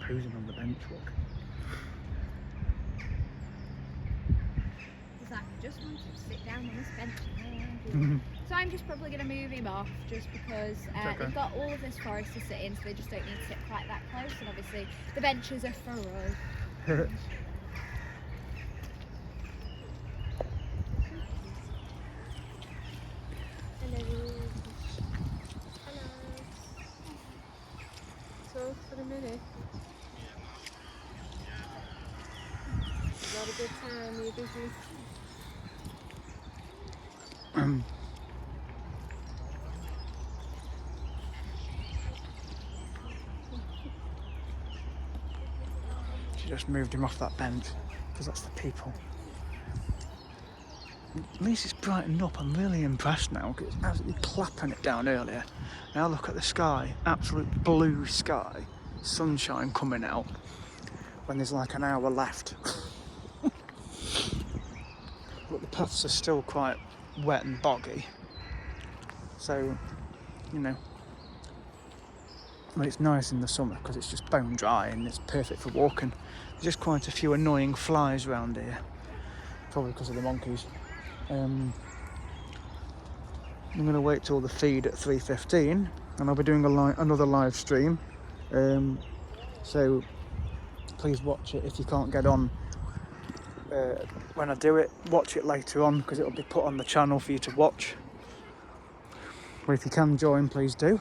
posing on the bench, look. He's like, I just wanted to sit down on this bench. So I'm just probably going to move him off just because okay. they've got all of this forest to sit in, so they just don't need to sit quite that close, and obviously the benches are for us. Hello. So for the minute. Not a good time, you're busy. She just moved him off that bench because that's the people. At least it's brightened up. I'm really impressed now because it's absolutely clapping it down earlier. Now look at the sky, absolute blue sky, sunshine coming out when there's like an hour left. But the paths are still quite wet and boggy, so you know, well, it's nice in the summer because it's just bone dry and it's perfect for walking. There's just quite a few annoying flies around here, probably because of the monkeys. I'm going to wait till the feed at 3:15 and I'll be doing another live stream, so please watch it if you can't get on when I do it. Watch it later on because it'll be put on the channel for you to watch, but if you can join, please do.